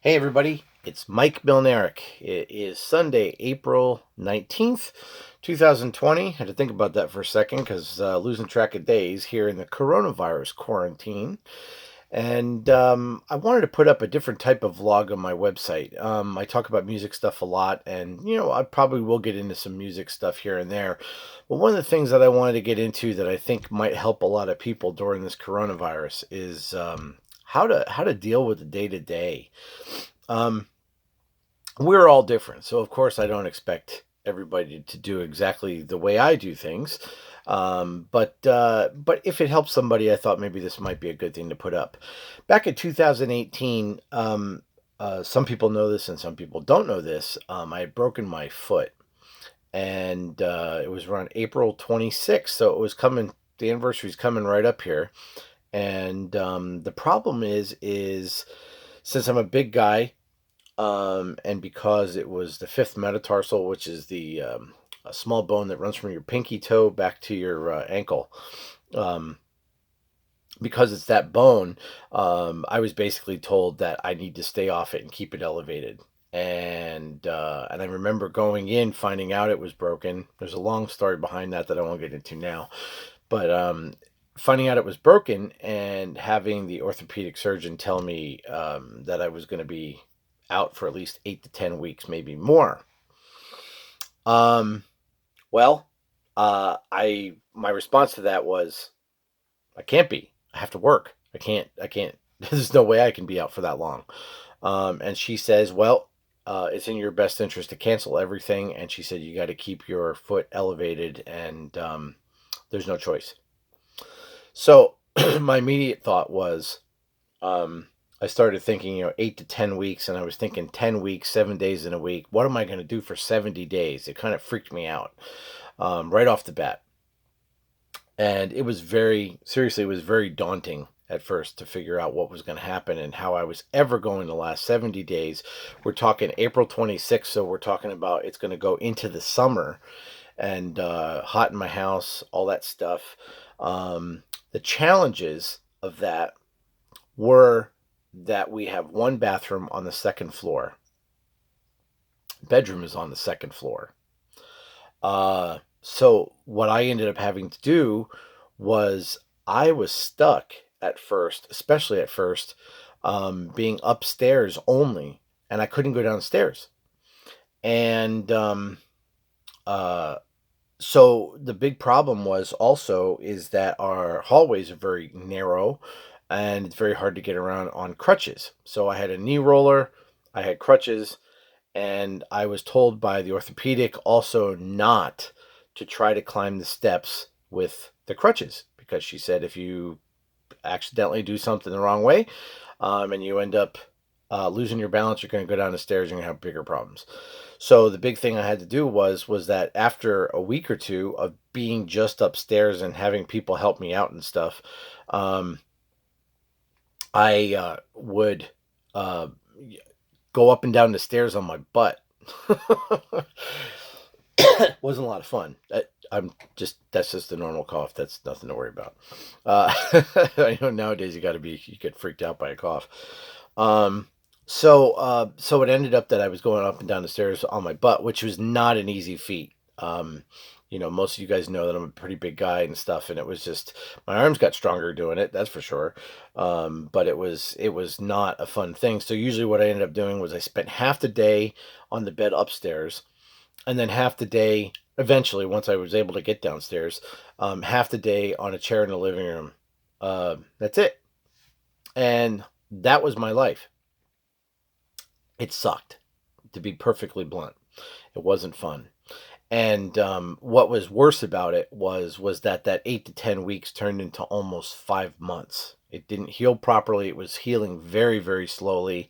Hey everybody, it's Mike Milnarik. It is Sunday, April 19th, 2020. Had to think about that for a second because losing track of days here in the coronavirus quarantine. And I wanted to put up a different type of vlog on my website. I talk about music stuff a lot, and I probably will get into some music stuff here and there. But one of the things that I wanted to get into that I think might help a lot of people during this coronavirus is how to deal with the day to day. Um, we're all different. So of course I don't expect everybody to do exactly the way I do things. But if it helps somebody, I thought maybe this might be a good thing to put up. Back in 2018, some people know this and some people don't know this. I had broken my foot, and it was around April 26th, so it was coming. The anniversary's coming right up here, and the problem is since I'm a big guy, and because it was the fifth metatarsal, which is the a small bone that runs from your pinky toe back to your ankle. Um, because it's that bone, I was basically told that I need to stay off it and keep it elevated. And I remember going in, finding out it was broken. There's a long story behind that I won't get into now, but finding out it was broken and having the orthopedic surgeon tell me that I was going to be out for at least 8 to 10 weeks, maybe more. Um, well, I my response to that was, I can't be. I have to work. I can't. I can't. There's no way I can be out for that long. And she says, well, it's in your best interest to cancel everything. And she said, you got to keep your foot elevated, and there's no choice. So my immediate thought was, I started thinking, 8 to 10 weeks, and I was thinking 10 weeks, 7 days in a week. What am I going to do for 70 days? It kind of freaked me out right off the bat. And it was seriously, it was very daunting at first to figure out what was going to happen and how I was ever going to last 70 days. We're talking April 26th, so we're talking about it's going to go into the summer, and hot in my house, all that stuff. The challenges of that were that we have one bathroom on the second floor. Bedroom is on the second floor. So what I ended up having to do was I was stuck at first, especially at first, being upstairs only, and I couldn't go downstairs. And uh, so the big problem was also is that our hallways are very narrow, and it's very hard to get around on crutches. So I had a knee roller, I had crutches, and I was told by the orthopedic also not to try to climb the steps with the crutches, because she said if you accidentally do something the wrong way, and you end up losing your balance, you're going to go down the stairs, you're going to have bigger problems. So the big thing I had to do was that after a week or two of being just upstairs and having people help me out and stuff, um, I would uh, go up and down the stairs on my butt. Wasn't a lot of fun. That's just a normal cough. That's nothing to worry about. Uh, I know nowadays you get freaked out by a cough. Um, so it ended up that I was going up and down the stairs on my butt, which was not an easy feat. Most of you guys know that I'm a pretty big guy and stuff, and it was just my arms got stronger doing it, that's for sure. But it was not a fun thing. So usually what I ended up doing was I spent half the day on the bed upstairs, and then half the day, eventually, once I was able to get downstairs, half the day on a chair in the living room. That's it. And that was my life. It sucked, to be perfectly blunt. It wasn't fun. And what was worse about it was that 8 to 10 weeks turned into almost 5 months. It didn't heal properly. It was healing very, very slowly,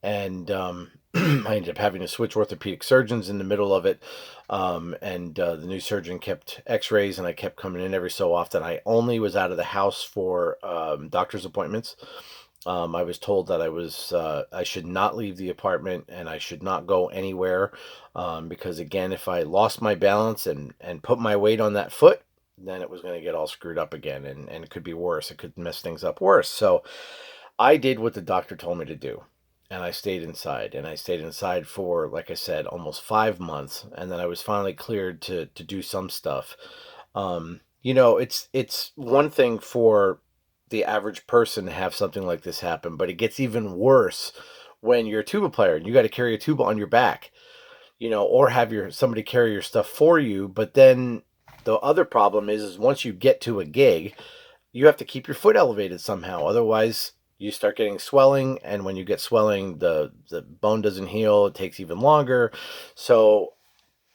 and I ended up having to switch orthopedic surgeons in the middle of it. And the new surgeon kept X-rays, and I kept coming in every so often. I only was out of the house for doctor's appointments. I was told that I should not leave the apartment and I should not go anywhere, because again, if I lost my balance and put my weight on that foot, then it was going to get all screwed up again, and it could be worse. It could mess things up worse. So I did what the doctor told me to do. and I stayed inside, and I stayed inside for, like I said, almost 5 months, and then I was finally cleared to do some stuff. It's one thing for the average person to have something like this happen, but it gets even worse when you're a tuba player and you got to carry a tuba on your back, or have somebody carry your stuff for you. But then the other problem is once you get to a gig, you have to keep your foot elevated somehow. Otherwise, you start getting swelling, and when you get swelling, the bone doesn't heal. It takes even longer. So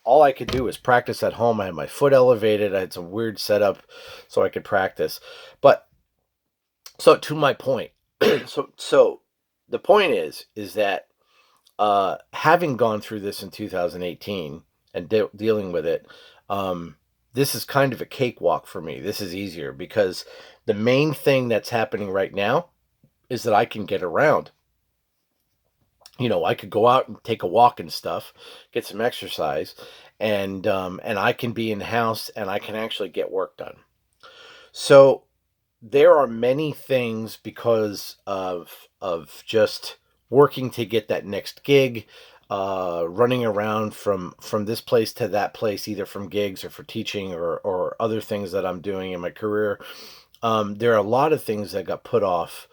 all I could do was practice at home. I had my foot elevated. I had some weird setup so I could practice. But so to my point, so the point is that having gone through this in 2018 and dealing with it, um, this is kind of a cakewalk for me. This is easier because the main thing that's happening right now is that I can get around. I could go out and take a walk and stuff, get some exercise, and I can be in the house and I can actually get work done. So there are many things because of just working to get that next gig, running around from this place to that place, either from gigs or for teaching or other things that I'm doing in my career. There are a lot of things that got put off,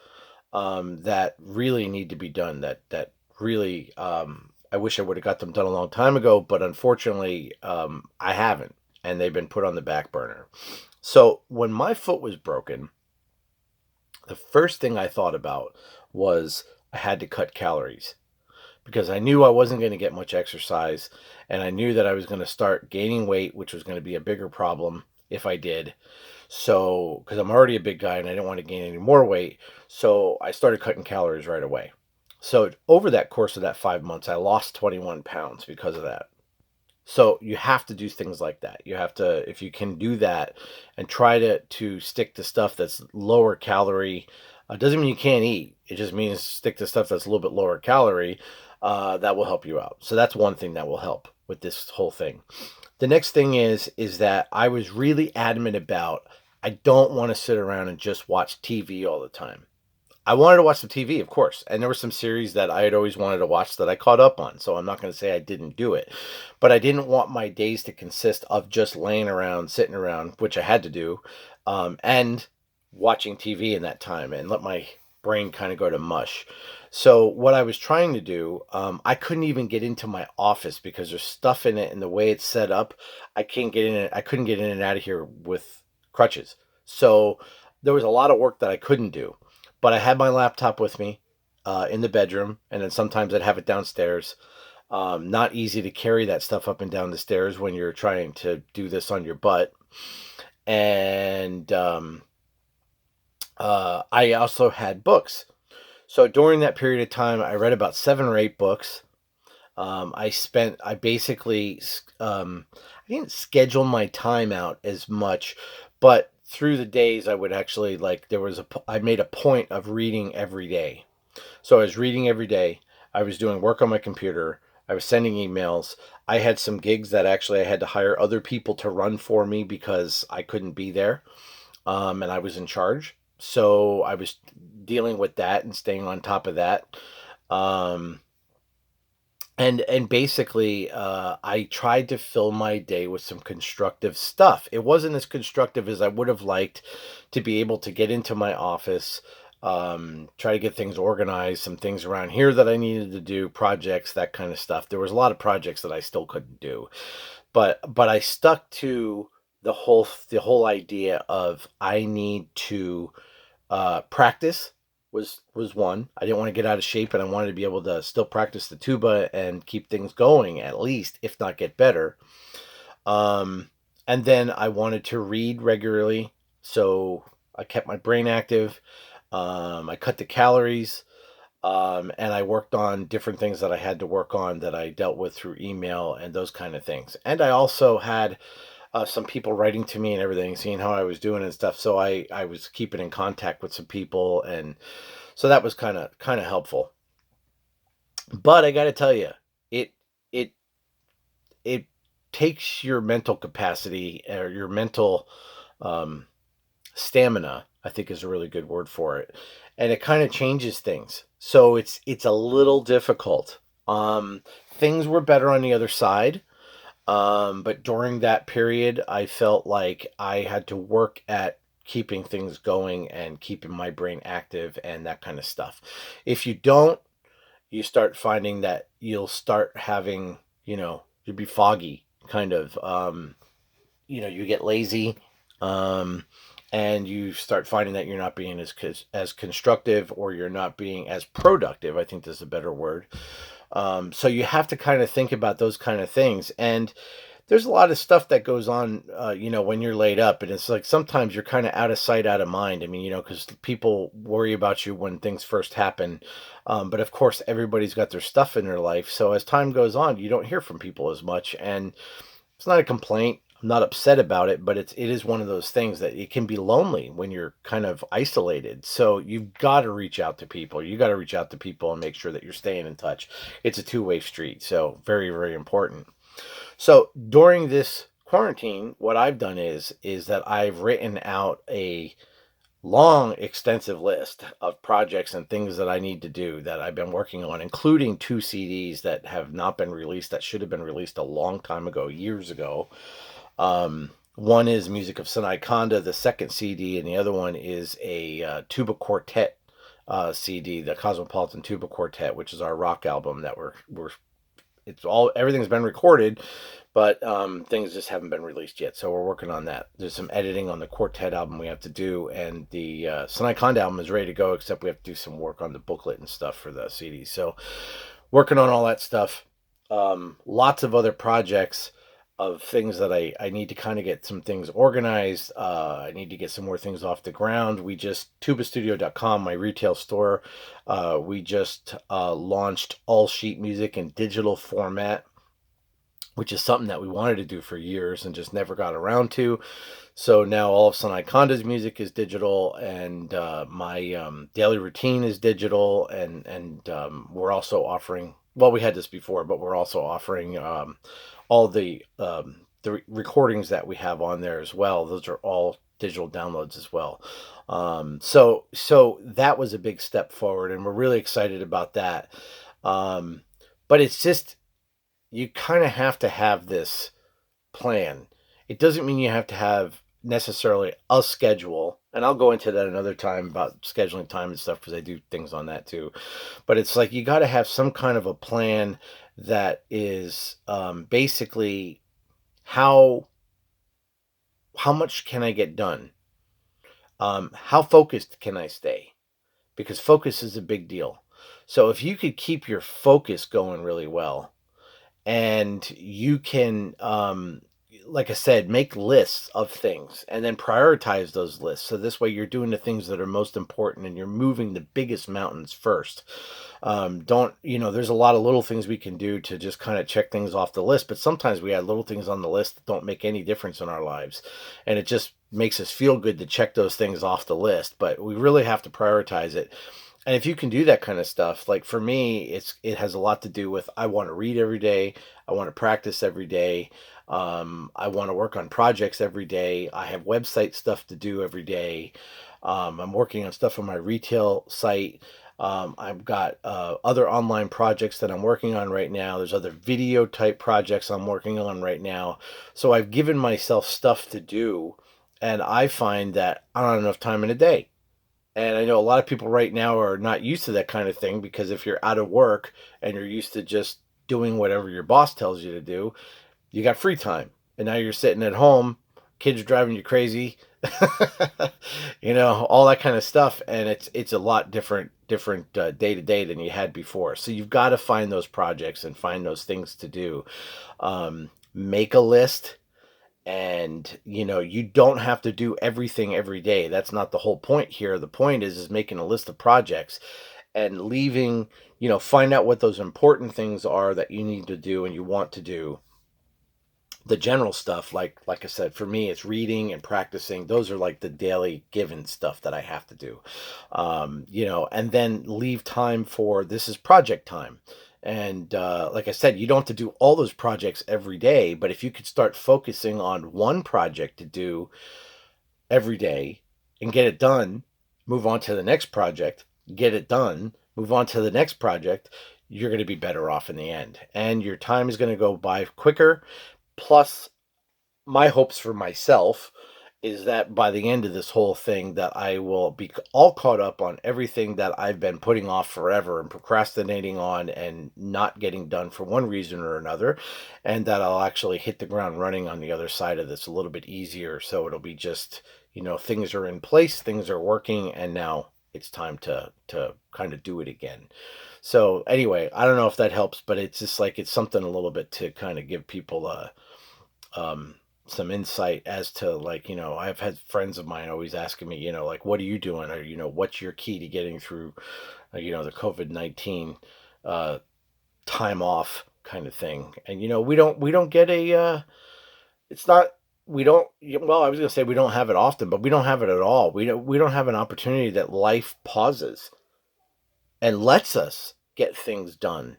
that really need to be done. That really, I wish I would have got them done a long time ago, but unfortunately, I haven't, and they've been put on the back burner. So when my foot was broken, the first thing I thought about was I had to cut calories because I knew I wasn't going to get much exercise, and I knew that I was going to start gaining weight, which was going to be a bigger problem if I did. So, because I'm already a big guy and I didn't want to gain any more weight, so I started cutting calories right away. So, over that course of that 5 months, I lost 21 pounds because of that. So you have to do things like that. You have to, if you can do that and try to stick to stuff that's lower calorie. Doesn't mean you can't eat. It just means stick to stuff that's a little bit lower calorie. That will help you out. So that's one thing that will help with this whole thing. The next thing is that I was really adamant about I don't want to sit around and just watch TV all the time. I wanted to watch some TV, of course, and there were some series that I had always wanted to watch that I caught up on, so I'm not going to say I didn't do it. But I didn't want my days to consist of just laying around, sitting around, which I had to do, and watching TV in that time and let my brain kind of go to mush. So what I was trying to do, I couldn't even get into my office because there's stuff in it and the way it's set up, I can't get in it. I couldn't get in and out of here with crutches. So there was a lot of work that I couldn't do, but I had my laptop with me in the bedroom, and then sometimes I'd have it downstairs. Not easy to carry that stuff up and down the stairs when you're trying to do this on your butt. And I also had books. So during that period of time, I read about 7 or 8 books. I basically, I didn't schedule my time out as much, but through the days, I would actually like, I made a point of reading every day. So I was reading every day. I was doing work on my computer. I was sending emails. I had some gigs that actually I had to hire other people to run for me because I couldn't be there. And I was in charge. So I was dealing with that and staying on top of that. Um, and basically, I tried to fill my day with some constructive stuff. It wasn't as constructive as I would have liked to be able to get into my office, try to get things organized, some things around here that I needed to do, projects, that kind of stuff. There was a lot of projects that I still couldn't do, but I stuck to the whole idea of I need to practice was one. I didn't want to get out of shape, and I wanted to be able to still practice the tuba and keep things going at least, if not get better. Um, and then I wanted to read regularly, so I kept my brain active. I cut the calories, and I worked on different things that I had to work on that I dealt with through email and those kind of things. And I also had some people writing to me and everything, seeing how I was doing and stuff. So I was keeping in contact with some people, and so that was kind of helpful. But I got to tell you, it it it takes your mental capacity or your mental um, stamina. I think is a really good word for it. and it kind of changes things. So it's a little difficult. Things were better on the other side. But during that period, I felt like I had to work at keeping things going and keeping my brain active and that kind of stuff. If you don't, you start finding that you'll start having, you'll be foggy, kind of. You get lazy, um, and you start finding that you're not being as constructive, or you're not being as productive. I think there's a better word. So you have to kind of think about those kind of things. And there's a lot of stuff that goes on, when you're laid up, and it's like sometimes you're kind of out of sight, out of mind. I mean, because people worry about you when things first happen. But of course, everybody's got their stuff in their life. So as time goes on, you don't hear from people as much. And it's not a complaint. I'm not upset about it, but it is one of those things that it can be lonely when you're kind of isolated. So you've got to reach out to people. You got to reach out to people and make sure that you're staying in touch. It's a two-way street. So very, very important. So during this quarantine, what I've done is that I've written out a long, extensive list of projects and things that I need to do that I've been working on, including two CDs that have not been released, that should have been released a long time ago, years ago. One is Music of Sinai Khanda, the second CD, and the other one is a tuba quartet CD, the Cosmopolitan Tuba Quartet, which is our rock album that we're everything's been recorded, but things just haven't been released yet. So we're working on that. There's some editing on the quartet album we have to do, and the Sinai Khanda album is ready to go, except we have to do some work on the booklet and stuff for the CD. So working on all that stuff. Lots of other projects of things that I need to kind of get some things organized. I need to get some more things off the ground. tubastudio.com, my retail store. We just launched all sheet music in digital format, which is something that we wanted to do for years and just never got around to. So now all of Sanai Konda's music is digital, and my daily routine is digital, and we're also offering. Well, we had this before, but we're also offering all the recordings that we have on there as well. Those are all digital downloads as well. So that was a big step forward, and we're really excited about that. But it's just, you kind of have to have this plan. It doesn't mean you have to have necessarily a schedule, and I'll go into that another time about scheduling time and stuff, because I do things on that too. But it's like you got to have some kind of a plan that is basically how much can I get done? How focused can I stay? Because focus is a big deal. So if you could keep your focus going really well, and you can, like I said, make lists of things and then prioritize those lists. So this way you're doing the things that are most important, and you're moving the biggest mountains first. Don't, there's a lot of little things we can do to just kind of check things off the list, but sometimes we add little things on the list that don't make any difference in our lives. And it just makes us feel good to check those things off the list, but we really have to prioritize it. And if you can do that kind of stuff, like for me, it has a lot to do with, I want to read every day. I want to practice every day. I want to work on projects every day. I have website stuff to do every day. I'm working on stuff on my retail site. I've got other online projects that I'm working on right now. There's other video type projects I'm working on right now. So I've given myself stuff to do, and I find that I don't have enough time in a day. And I know a lot of people right now are not used to that kind of thing, because if you're out of work and you're used to just doing whatever your boss tells you to do, you got free time. And now you're sitting at home, kids are driving you crazy, all that kind of stuff. And it's a lot different day to day than you had before. So you've got to find those projects and find those things to do. Make a list. And you don't have to do everything every day. That's not the whole point here. The point is making a list of projects and leaving, find out what those important things are that you need to do and you want to do. The general stuff, like I said, for me, it's reading and practicing. Those are like the daily given stuff that I have to do. And then leave time for, this is project time. And like I said, you don't have to do all those projects every day, but if you could start focusing on one project to do every day and get it done, move on to the next project, get it done, move on to the next project, you're going to be better off in the end. And your time is going to go by quicker. Plus, my hopes for myself is that by the end of this whole thing that I will be all caught up on everything that I've been putting off forever and procrastinating on and not getting done for one reason or another, and that I'll actually hit the ground running on the other side of this a little bit easier. So it'll be just, things are in place, things are working, and now it's time to kind of do it again. So anyway, I don't know if that helps, but it's just like it's something a little bit to kind of give people um, some insight as to, like, I've had friends of mine always asking me, like, what are you doing? Or, what's your key to getting through, the COVID-19 uh, time off kind of thing. And, we don't get it's not, well, I was going to say we don't have it often, but we don't have it at all. We don't have an opportunity that life pauses and lets us get things done.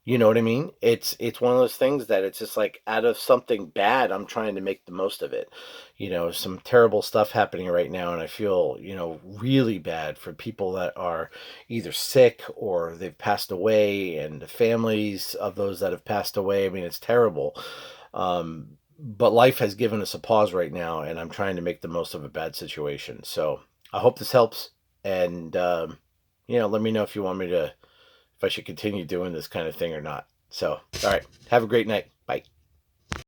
You know what I mean? It's one of those things that it's just like out of something bad, I'm trying to make the most of it. Some terrible stuff happening right now, and I feel, really bad for people that are either sick or they've passed away, and the families of those that have passed away. I mean, it's terrible. But life has given us a pause right now, and I'm trying to make the most of a bad situation. So I hope this helps. And let me know if you want me to if I should continue doing this kind of thing or not. So, all right. Have a great night.